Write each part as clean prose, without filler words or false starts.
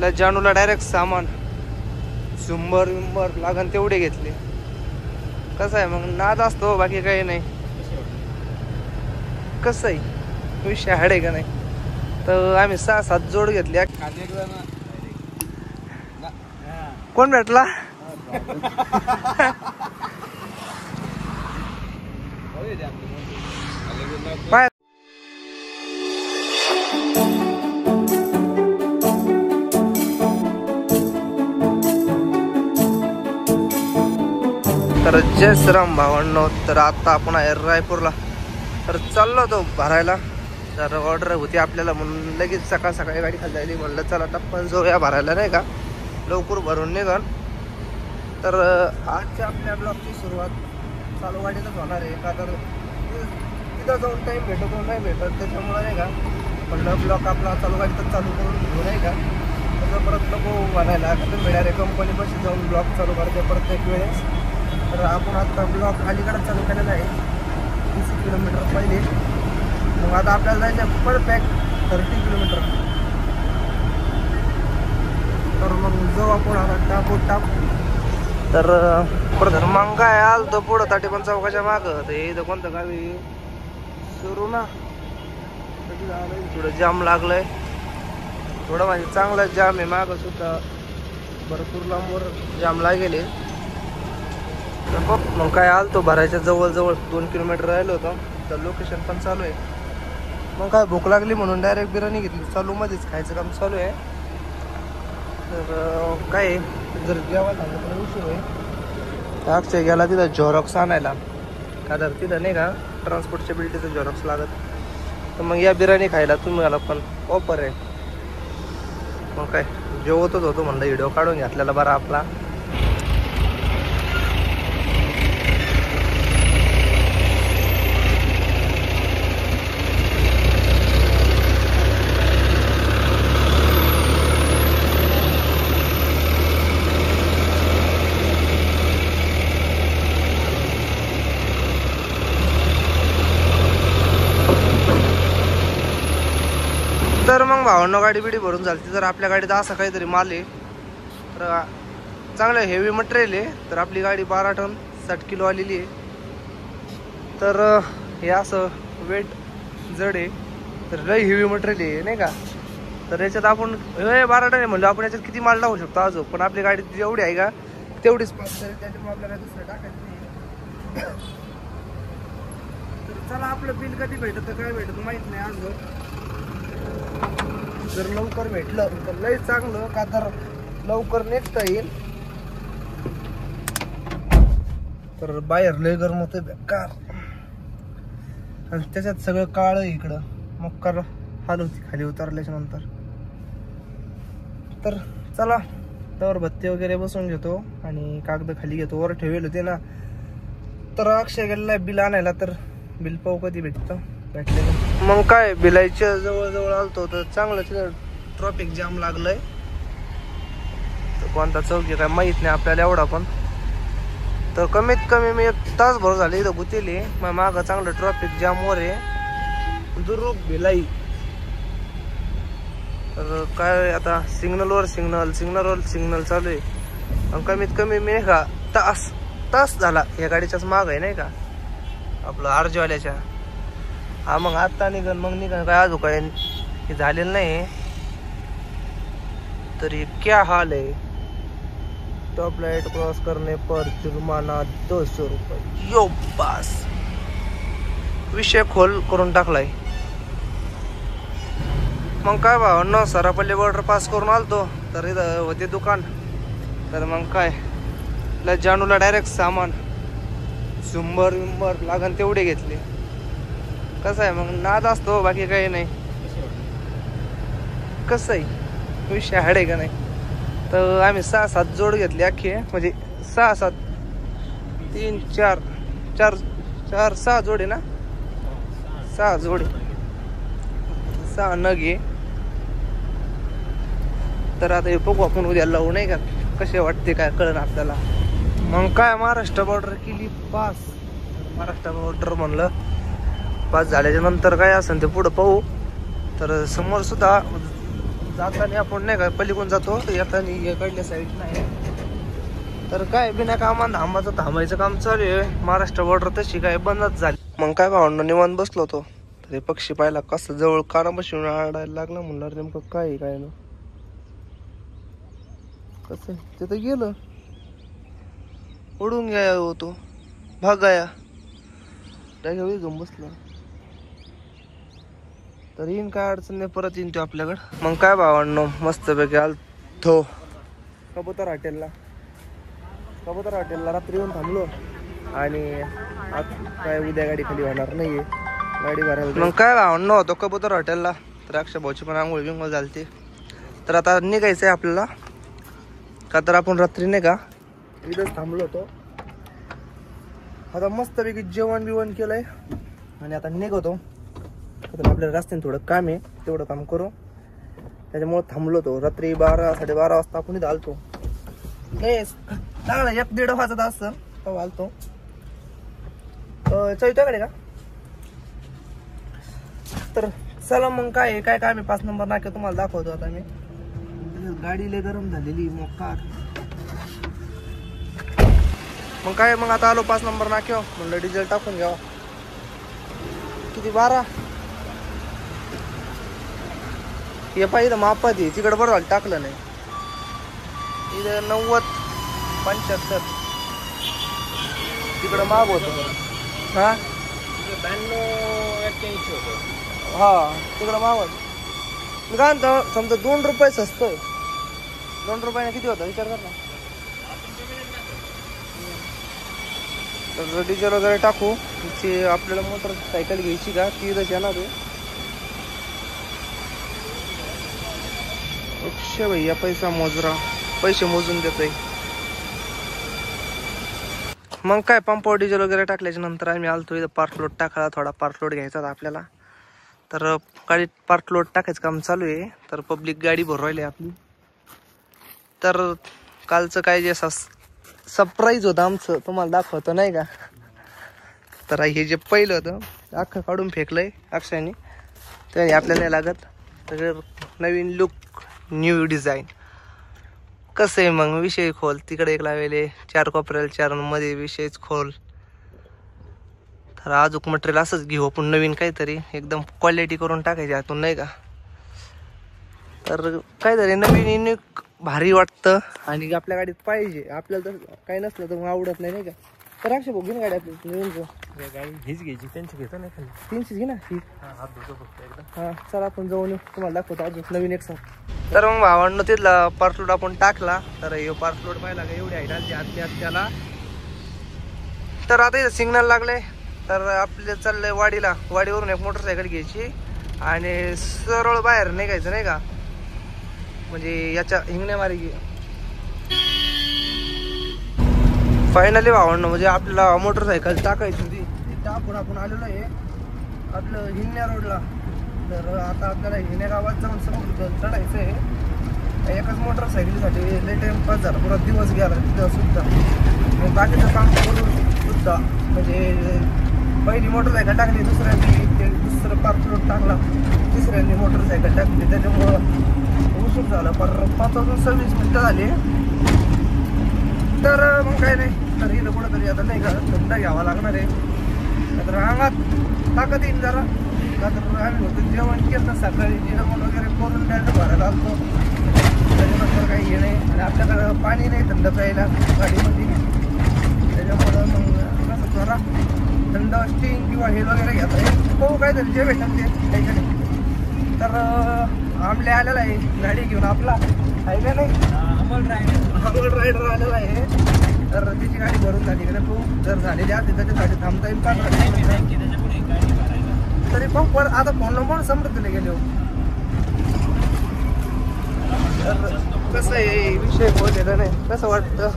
आपल्या जानूला डायरेक्ट सामान झुंबर विंबर लागन तेवढे घेतले. कसं आहे मग नाद असतो, बाकी काही नाही. कसं आहे विषय हाड आहे का नाही. तर आम्ही 6-7 जोड घेतले. कोण भेटला? तर जय श्रीराम भावांनो. तर आता आपण आहे रायपूरला. तर चाललो होतो भरायला. तर ऑर्डर होती आपल्याला म्हणून लगेच सकाळ सकाळी गाडी खाली जायली. म्हणलं चला टप्पन जाऊया भरायला नाही का, लवकर भरून निघन. तर आजच्या आपल्या ब्लॉगची सुरुवात चालू गाडीतच होणार आहे. का तर तिथं जाऊन टाईम भेटतो नाही भेटत, त्याच्यामुळं नाही का म्हणलं ब्लॉग आपला चालू गाडीतच चालू करून घेऊ नाही का. तसं परत नको भरायला का तर मिळाले कंपनीपाशी जाऊन ब्लॉग चालू करते प्रत्येक वेळेस. तर आपण आता ब्लॉग अलीकडे चालू केलेला आहे 30 किलोमीटर पहिले. मग आता आपल्याला जायचं परफेक्ट 30 किलोमीटर. तर मग जाऊ आपण आता टाप. तर परत मग काय आलं तर पुढं ताटेपण चौकाच्या मागं ते इथं कोणतं गावी सुरू ना, थोडं जाम लागलंय. थोडं म्हणजे चांगला जाम आहे. मागं सुद्धा भरपूर लांबवर जाम लागेले. मग काय आलं तो भरायच्या जवळ 2 किलोमीटर राहिलो होतं. तर लोकेशन पण चालू आहे. मग काय भूक लागली म्हणून डायरेक्ट बिर्याणी घेतली. चालू मध्येच खायचं काम चालू आहे. तर काय जर जेवायला झालं तर उशीर होईल. अक्षय गेला तिथं झेरॉक्स आणायला. का तर तिथं नाही का ट्रान्सपोर्टच्या बिल्डीचं झेरॉक्स लागत. तर मग या बिर्याणी खायला तुम्ही मला पण ऑफर आहे. मग काय जेवतच होतो म्हणलं व्हिडिओ काढून घेतलेला बरा आपला. तर मग भावांनो गाडी बिडी भरून झाली. तर आपल्या गाडीत असं काहीतरी माल आहे. तर चांगलं हेवी मटेरियल आहे. तर आपली गाडी 12 टन 60 किलो आलेली आहे. तर हे असं वेट जड आहे. तर लई हेवी मटेरियल आहे नाही का. तर याच्यात आपण 12 टन आहे म्हणलं आपण याच्यात किती माल टाकू शकतो अजून. पण आपली गाडी जेवढी आहे का तेवढीच पास आहे. त्याच्यामुळे आपल्याला दुसरं टाकायचं नाही. तर चला आपलं बिल कधी भेटत काय भेटत माहित नाही अजून. जर लवकर भेटलं तर लय चांगलं. का तर लवकर निघता येईल. तर बाहेर लय गरम होतं बेकार. आणि त्याच्यात सगळं काळ इकडं मग कर हाल होती खाली उतरल्याच्या नंतर. तर चला त्यावर बत्ती वगैरे बसून घेतो आणि कागद खाली घेतो. वर ठेवेल होते ना. तर अक्षय गेलेला बिल आणायला. तर बिल पाहू कधी भेटतं. भेटले मग काय बिलायच्या जवळ आलतो. तर चांगलं ट्रॉफिक जाम लागलंय. तर कोणता चौकी काय माहित नाही आपल्याला एवढा. पण तर कमीत कमी मी 1 तास भर झाले इथं गुतेली. मग मागं चांगलं ट्रॉफिक जाम वर आहे दुरुक भिलाई. तर काय आता सिग्नलवर सिग्नल चालू आहे. आणि कमीत कमी मी नाही का तास झाला या गाडीच्याच माग आहे नाही का आपलं आरजेवाल्याच्या. हा मग आता निघन काय अजून काय झालेलं नाही. तरी क्या हाल है. टॉप लाइट क्रॉस करने पर जुर्माना 200 रुपये. यो पास विषय खोल करून टाकलाय. मग काय भावांनो सरापल्ली बॉर्डर पास करून आलतो. तर इथं होते दुकान. तर मग काय जानूला डायरेक्ट सामान झुंबर विंबर लागन तेवढे घेतले. कसं आहे मग नाद असतो, बाकी काही नाही. कसं आहे विषय हाड आहे का नाही. तर आम्ही 6-7 जोड घेतले अख्खे. म्हणजे 6-7 3 4 6 जोडे ना. 6 जोडे 6 नगे. तर आता हे बघू आपण उद्या लावू नाही का कसे वाटते काय कळण आपल्याला. मग काय महाराष्ट्र बॉर्डर केली पास. महाराष्ट्र बॉर्डर म्हणलं पास झाल्याच्या नंतर काय असेल ते पुढं पाहू. तर समोर सुद्धा जाताना आपण नाही का पलीकडून जातो, येताना इकडल्या साईड नाही. तर काय बिना कामान थांबायचं काम चालू आहे. महाराष्ट्र बॉर्डर तशी काय बंदच झाली. मग काय भावंड निवांत बसलो होतो, तर हे पक्षी पाहिला कसं जवळ काना बसून आडायला लागला. म्हणलं नेमकं काय काय ना कसं तिथं गेलं, उडून गया होतो, भाग गया घेऊन बसला. तर येईन काय अडचण नाही, परत येईन तो आपल्याकडं. मग काय भावांनो मस्तपैकी आलतो कबूतर हॉटेलला. रात्री येऊन थांबलो आणि आज काय उद्या गाडी खाली होणार नाहीये, गाडी भरायला. मग काय भावांनो होतो कबूतर हॉटेलला. तर अक्षय भाऊची पण आंघोळ बिंघोळ झालती. तर आता निघायचंय आपल्याला, का तर आपण रात्री नाही का इथंच थांबलो होतो. आता मस्तपैकी जेवण बिवण केलंय आणि आता निघतो. आपल्याला रस्त्याने थोडं काम आहे, तेवढं काम करू, त्याच्यामुळे थांबलो होतो. रात्री 12-12:30 वाजता आपण इथं आलतो. चांगला 1-1.5 वाजत असतं तेव्हा आलतो. चौथ्याकडे का. तर चला मग काय काम आहे 5 नंबर नाक्या तुम्हाला दाखवतो. आता मी गाडी लय गरम झालेली मोकार. मग आता आलो 5 नंबर नाक्यावर. म्हणलं डिझेल टाकून घ्यावं. किती 12 हे पाहिजे मापात आहे. तिकडे बरं झालं टाकलं नाही. इथं 90-75 तिकडं माग होतं. हा 92-81 होतं. हा तिकडं माग होतं. मी काय म्हणतो, समजा 2 रुपये स्वस्त आहे. 2 रुपयाने किती होतं विचार कर ना. तर डिझेल वगैरे टाकू. तिची आपल्याला मोटरसायकल घ्यायची का ती इथंच येणार आहे. अक्षय भैया पैसा मोजरा, पैसे मोजून देतोय. मग काय पंपावर डिझेल वगैरे टाकल्याच्या नंतर आम्ही आलतो इथं पार्ट लोड टाकायला. थोडा पार्ट लोड घ्यायचा होता आपल्याला. तर गाडीत पार्ट लोड टाकायचं काम चालू आहे. तर पब्लिक गाडी भरून राहिली आपली. तर कालचं काय जे सरप्राईज होतं आमचं तुम्हाला दाखवतो नाही का. तर हे जे पहिलं होतं अख्खं काढून फेकलंय अक्षयने, त्याने आपल्याला नाही लागत. तर नवीन लुक, न्यू डिझाईन कसं आहे. मग विषय खोल, तिकडे एक लावले 4 कोपऱ्याला 4 मध्ये विषयच खोल. तर अजून मटेरियल असंच घेऊ आपण, नवीन काहीतरी एकदम क्वालिटी करून टाकायची आतून नाही का. तर काहीतरी नवीन युनिक भारी वाटतं आणि आपल्या गाडीत पाहिजे. आपल्याला तर काही नसलं तर मग आवडत नाही का. तर अक्षय भाऊ घे ना गाडी आपली नवीन गाडी हीच घ्यायची, त्यांची घेतो नाही खाली 300 घे ना ही. हात धुतो फक्त एकदा. हा चला आपण जाऊन येऊ, तुम्हाला दाखवतो अजून नवीन एक. तर मग भावांनो तिथला पार्सलोड आपण टाकला. तर हे पार्सलोड पाहिला का एवढी हाईट आली आत त्याला. तर आता इथं सिग्नल लागले. तर आपले चाललंय वाडीवरून एक मोटरसायकल घ्यायची आणि सरळ बाहेर निघायचं नाही का. म्हणजे याच्या हिंगण्या मार्गी फायनली भावांनो म्हणजे आपल्याला मोटरसायकल टाकायची होती. टाकून आपण आलेलो आहे आपलं हिंगण्या रोडला. तर आता आपल्याला हिंगण्या गावात जाऊन समुद्र चढायचं आहे. एकाच मोटरसायकलीसाठी लय टाइम पास झाला, पुरा दिवस गेला तिथं सुद्धा. बाकीचं काम करून सुद्धा म्हणजे पहिली मोटरसायकल टाकली, दुसरं पार्सलोड टाकला, तिसऱ्यांनी मोटरसायकल टाकली. त्याच्यामुळं उशीर झाला. 5 वाजून 26 मिनिटं झाली. तर मग काय नाही, तर इथं कुठंतरी आता नाही का धंदा घ्यावा लागणार आहे. तर अंगात ताकद येईल जरा. का तर आम्ही होतो जेवण केलं सकाळी, जेवण वगैरे करून डायरेक्ट भरायला असतो. त्याच्यानंतर काही हे नाही आणि आपल्याकडं पाणी नाही थंड प्यायला गाडीमध्ये. त्याच्यामुळं मग कसं जरा थंड स्टिंग किंवा हे वगैरे घेता येईल. हो काहीतरी जे भेटत ते त्याच्याने. तर आमले आलेला आहे गाडी घेऊन आपला आहे का नाही, अमोल रायडर आलेला आहे. तर त्याची गाडी भरून झाली का नाही, जर झालेली असते त्याच्यासाठी थांबता येईल का तरी पण. आता फोन नंबर समृद्धीला गेले हो. तर कसं आहे विषय बोललेला नाही, कसं वाटतं.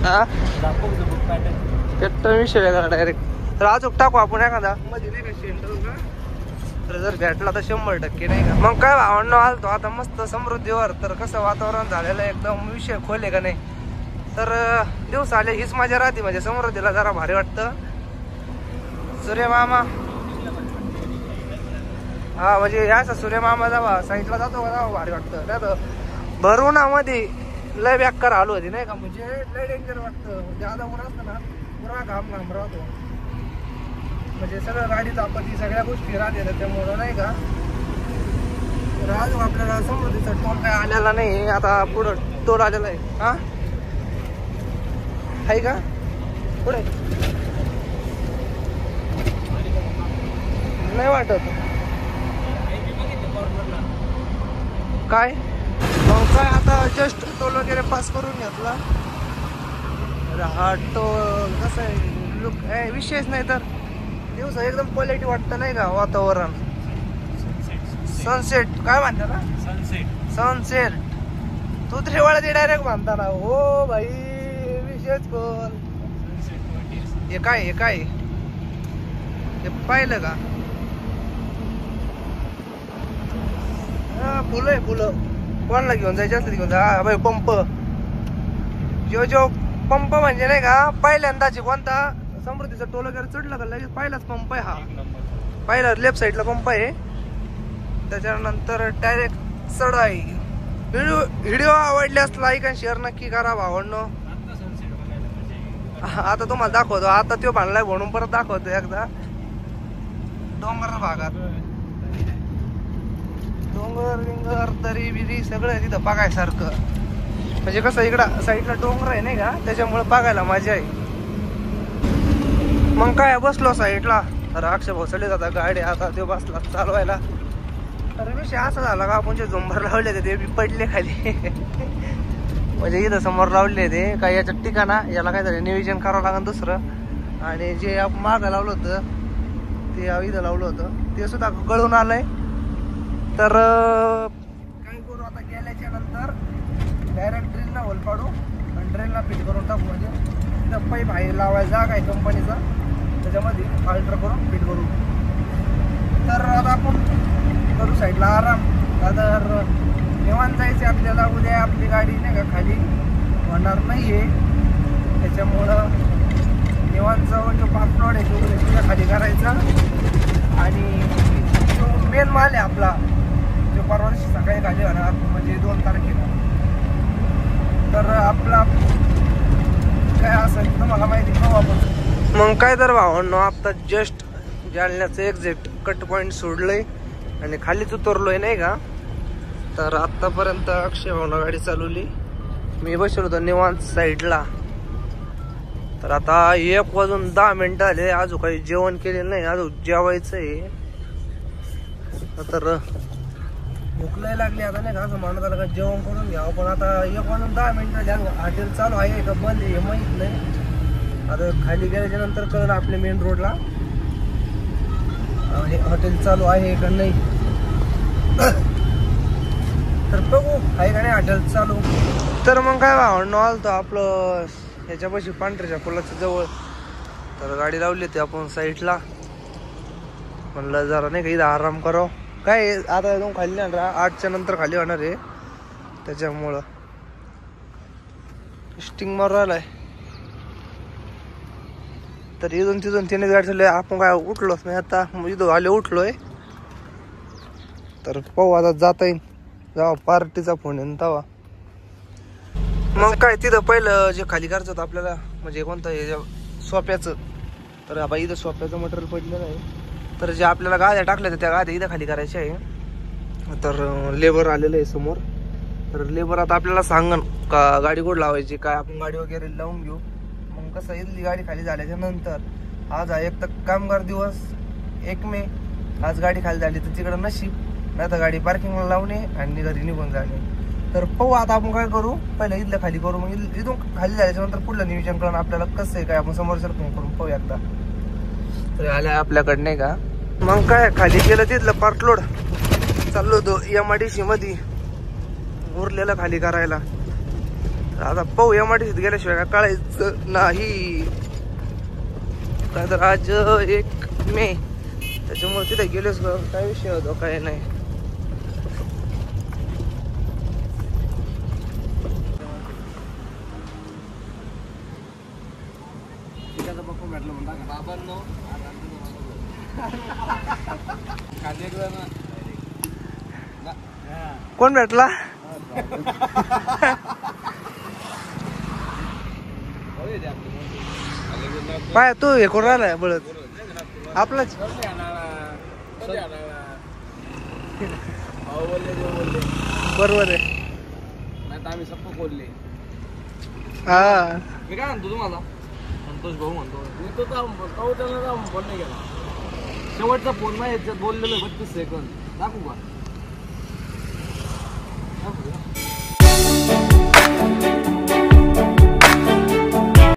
हा पेट्टा विषय वेगळा डायरेक्ट. तर अजून टाकू आपण एखादा मध्ये नाही का शेंडल का. तर जर भेटला तर 100% नाही का. मग काय भावंडं आलतो आता मस्त समृद्धीवर. तर कसं वातावरण झालेलं एकदम विषय खोले का नाही. तर दिवस आले हीच मजा राहते म्हणजे समृद्धीला जरा भारी वाटतं. सूर्य मामा हा म्हणजे या सूर्यमामा जावा साईडला जातो का जावा भारी वाटतं नाही तर भरवणामध्ये लय बेकार हाल होती नाही का म्हणजे लय डेंजर वाटतं ज्यादा ऊन असतं ना पुरा घाम राहतो म्हणजे सगळं गाडीत आपत्ती सगळ्या गोष्टी राहते त्यामुळं नाही का तर अजून आपल्याला समृद्धीचा टोल काय आलेला नाही आता पुढं टोल आलेला आहे हा आहे का पुढे नाही वाटत काय मग काय आता जस्ट टोल वगैरे पास करून घेतला हा टोल कसं आहे लुक विशेष नाही तर दिवस एकदम क्वालिटी वाटतं नाही का वातावरण सनसेट काय म्हणता ना सनसेट तू त्रिवाळाची डायरेक्ट म्हणता ना हो भाई विशेष कोण हे काय हे पाहिलं का फुलं आहे फुलं कोणाला घेऊन जायचे असले घेऊन जा हा भाई पंप जो पंप म्हणजे नाही का पहिल्यांदाची कोणता समृद्धीचा टोल वगैरे चढला का लगेच पहिलाच पंप आहे हा पहिला लेफ्ट साईडला पंप आहे त्याच्यानंतर डायरेक्ट चढाई व्हिडिओ आवडल्यास लाईक आणि शेअर नक्की करा भावांनो आता तुम्हाला दाखवतो आता तो बांधलाय म्हणून परत दाखवतो एकदा डोंगर भागात डोंगर विंगर दरी बिरी सगळं तिथं बघायसारखं म्हणजे कसं इकडं साईडला डोंगर आहे नाही का त्याच्यामुळे बघायला मजा आहे मग काय बसलो साईडला तर अक्षय भोसले जाता गाडी आता तो बसला चालवायला तर विषय असा झाला का आपण जे झुंबर लावले ते बी पडले खाली म्हणजे इथं समोर लावले ते काय याच्या ठिकाणा याला काय झालं नियोजन करावं लागेल दुसरं आणि जे आपण मागं लावलं होतं ते इथं लावलं होतं ते सुद्धा गळून आलंय तर काय करू आता गेल्याच्या नंतर डायरेक्ट ड्रिलला होल पाडू आणि ड्रिलला फिट करून टाकू म्हणजे तिथं पाईप आहे लावायला जागा आहे कंपनीचा त्याच्यामध्ये अल्ट्रा करून फिट करू तर आता आपण करू साईडला आराम तर निवांत जायचे आपल्याला उद्या आपली गाडी नाही का खाली होणार नाही आहे त्याच्यामुळं निवांत जाऊन जो पापनोड आहे तो तुझ्या खाली करायचा आणि जो मेन माल आहे आपला जो परवा दिवशी सकाळी खाली होणार म्हणजे 2 तारखेला तर आपला काय असेल तुम्हाला माहिती करू आपण मग काय तर भावांनो आता जस्ट जालन्याचं एक्झिट कट पॉईंट सोडलंय आणि खालीच उतरलोय नाही का तर आतापर्यंत अक्षय भावना गाडी चालवली मी बसलो होतो निवांत साईडला तर आता 1:10 आले अजून काही जेवण केलेलं नाही अजून जेवायचं आहे तर भूक नाही लागली आता नाही का असं म्हणत आलं का जेवण करून घ्यावं पण आता 1:10 झाले हॉटेल चालू आहे का बंद आहे माहीत नाही आता खाली गेल्याच्या नंतर कळलं आपल्या मेन रोडला हॉटेल चालू आहे का नाही तर बघू आहे का नाही हॉटेल चालू तर मग काय भावंडं आलतो आपलं ह्याच्यापाशी पांढऱ्याच्या पुलाच्या जवळ तर गाडी लावली होती आपण साईडला म्हणलं जरा नाही का इथं आराम करावं काय आता एकदम खाली नाही 8च्या नंतर खाली होणार आहे त्याच्यामुळं स्टिंग मारून राहिलाय तर इथून तिथून 3 गाडी चालली आपण काय उठलोच नाही आता इथं आले उठलोय तर पाहू आता जाता येईल जेव्हा पार्टीचा फोन येईन तेव्हा मग काय तिथं पहिलं जे खाली करायचं होतं आपल्याला म्हणजे कोणतं हे सोप्याचं तर बाबा इथं सोप्याचं मटेरियल पडलेलं आहे तर जे आपल्याला गाद्या टाकल्या त्या गाद्या इथं खाली करायच्या आहे तर लेबर आलेलं आहे समोर तर लेबर आता आपल्याला सांगन का गाडी कुठं लावायची काय आपण गाडी वगैरे लावून घेऊ मग कसं इथली गाडी खाली झाल्याच्या नंतर आज आहे एक तर कामगार दिवस 1 मे आज गाडी खाली झाली तर तिकडं नशीब नाही तर गाडी पार्किंगला लावणे आणि घरी निघून जाणे तर पाहू आता आपण काय करू पहिलं इथलं खाली करू मग इथून खाली झाल्याच्या नंतर पुढलं नियोजन करून आपल्याला कसं आहे काय आपण समोरच्या फोन करून पाहू एकदा तर आल्या आपल्याकडे नाही का मग काय खाली गेलं तिथलं पार्टलोड चाललो होतो MIDC मध्ये उरलेलं खाली करायला आता पाहू MIDCत गेल्याशिवाय काय कळायचं नाही काय तर आज 1 मे त्याच्यामुळे तिथे गेलोच काय विषय होतो काय नाही बाबांनो कोण भेटला? पाय तू हे कोण राहिलाय बळत आपलाच. बरोबर आहे. आम्ही सप्प बोलले. हा मी काय म्हणतो तुम्हाला, संतोष भाऊ म्हणतो मी तो त्याला फोन नाही गेला. शेवटचा फोन नाही याच्यात बोललेलं 32 सेकंद. दाखवू का?